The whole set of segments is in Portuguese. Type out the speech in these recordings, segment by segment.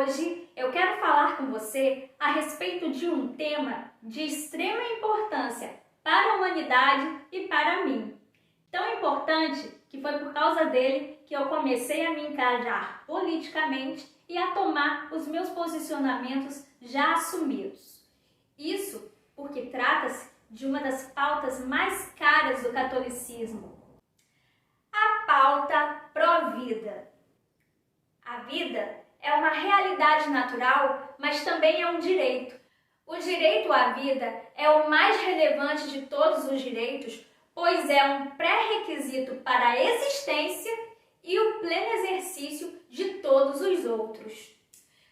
Hoje eu quero falar com você a respeito de um tema de extrema importância para a humanidade e para mim. Tão importante que foi por causa dele que eu comecei a me engajar politicamente e a tomar os meus posicionamentos já assumidos. Isso porque trata-se de uma das pautas mais caras do catolicismo, a pauta pró-vida. A vida é uma realidade natural, mas também é um direito. O direito à vida é o mais relevante de todos os direitos, pois é um pré-requisito para a existência e o pleno exercício de todos os outros.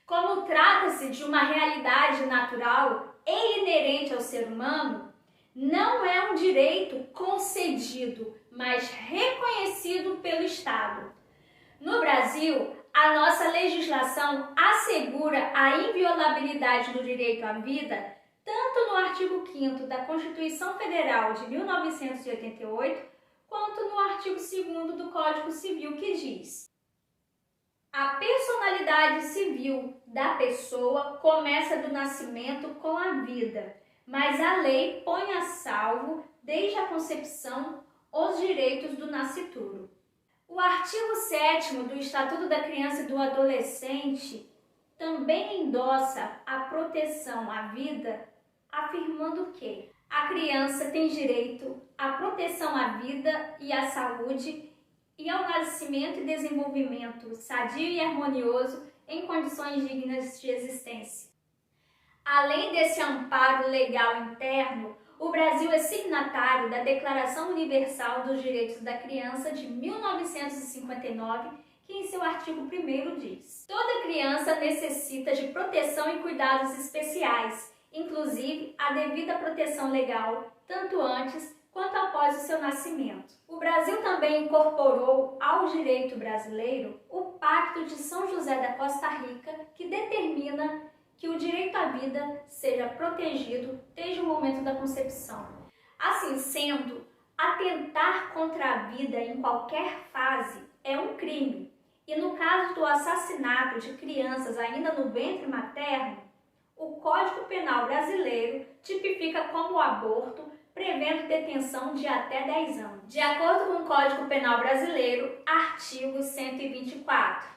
Como trata-se de uma realidade natural e inerente ao ser humano, não é um direito concedido, mas reconhecido pelo Estado. No Brasil, a nossa legislação assegura a inviolabilidade do direito à vida tanto no artigo 5º da Constituição Federal de 1988, quanto no artigo 2º do Código Civil, que diz: a personalidade civil da pessoa começa do nascimento com a vida, mas a lei põe a salvo, desde a concepção, os direitos do nascituro. O artigo 7º do Estatuto da Criança e do Adolescente também endossa a proteção à vida, afirmando que a criança tem direito à proteção à vida e à saúde e ao nascimento e desenvolvimento sadio e harmonioso em condições dignas de existência. Além desse amparo legal interno, o Brasil é signatário da Declaração Universal dos Direitos da Criança de 1959, que em seu artigo 1º diz: toda criança necessita de proteção e cuidados especiais, inclusive a devida proteção legal, tanto antes quanto após o seu nascimento. O Brasil também incorporou ao direito brasileiro o Pacto de São José da Costa Rica, que determina que o direito à vida seja protegido desde o momento da concepção. Assim sendo, atentar contra a vida em qualquer fase é um crime, e no caso do assassinato de crianças ainda no ventre materno, o Código Penal brasileiro tipifica como aborto, prevendo detenção de até 10 anos. De acordo com o Código Penal brasileiro, artigo 124.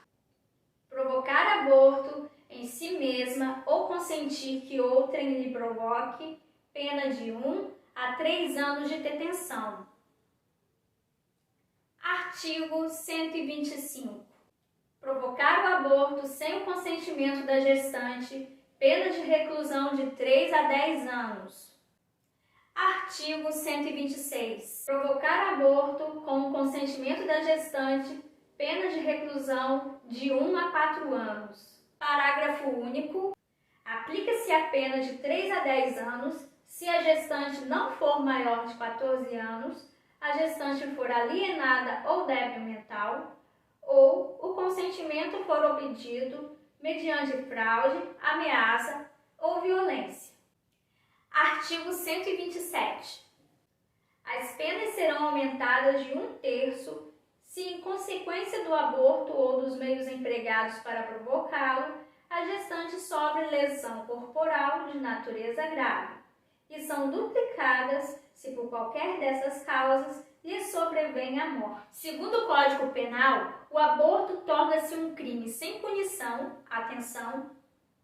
Provocar aborto em si mesma ou consentir que outrem lhe provoque, pena de 1 a 3 anos de detenção. Artigo 125. Provocar o aborto sem o consentimento da gestante, pena de reclusão de 3 a 10 anos. Artigo 126. Provocar aborto com o consentimento da gestante, pena de reclusão de 1 a 4 anos. Parágrafo único. Aplica-se a pena de 3 a 10 anos se a gestante não for maior de 14 anos, a gestante for alienada ou débil mental, ou o consentimento for obtido mediante fraude, ameaça ou violência. Artigo 127. As penas serão aumentadas de 1/3 se, em consequência do aborto ou dos meios empregados para provocá-lo, a gestante sofre lesão corporal de natureza grave, e são duplicadas se por qualquer dessas causas lhe sobrevém a morte. Segundo o Código Penal, o aborto torna-se um crime sem punição, atenção,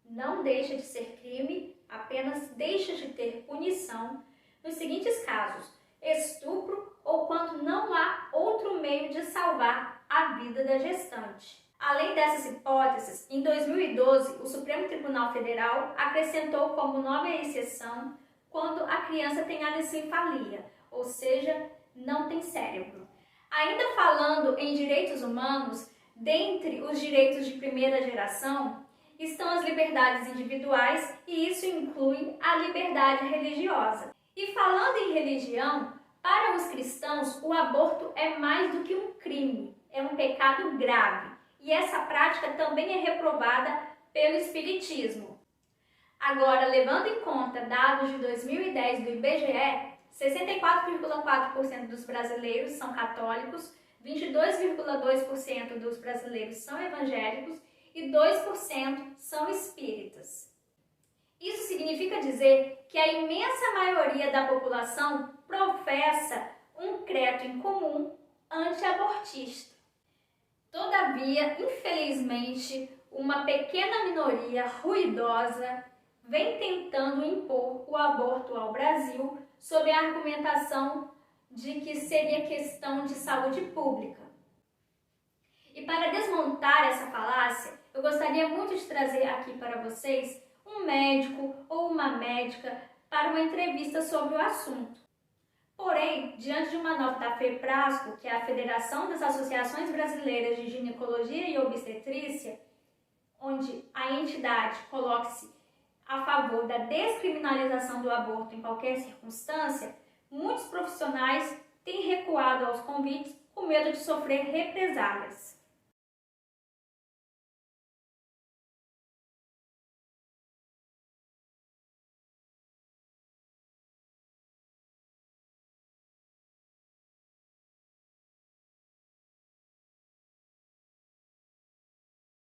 não deixa de ser crime, apenas deixa de ter punição, nos seguintes casos: estupro ou quando não há outro meio de salvar a vida da gestante. Além dessas hipóteses, em 2012, o Supremo Tribunal Federal acrescentou como nova exceção quando a criança tem anencefalia, ou seja, não tem cérebro. Ainda falando em direitos humanos, dentre os direitos de primeira geração estão as liberdades individuais, e isso inclui a liberdade religiosa. E falando em religião, para os cristãos, o aborto é mais do que um crime, é um pecado grave, e essa prática também é reprovada pelo Espiritismo. Agora, levando em conta dados de 2010 do IBGE, 64,4% dos brasileiros são católicos, 22,2% dos brasileiros são evangélicos e 2% são espíritas. Isso significa dizer que a imensa maioria da população professa um credo em comum anti-abortista. Todavia, infelizmente, uma pequena minoria ruidosa vem tentando impor o aborto ao Brasil sob a argumentação de que seria questão de saúde pública. E para desmontar essa falácia, eu gostaria muito de trazer aqui para vocês um médico ou uma médica para uma entrevista sobre o assunto. Porém, diante de uma nota da FEPRASCO, que é a Federação das Associações Brasileiras de Ginecologia e Obstetrícia, onde a entidade coloca-se a favor da descriminalização do aborto em qualquer circunstância, muitos profissionais têm recuado aos convites com medo de sofrer represálias.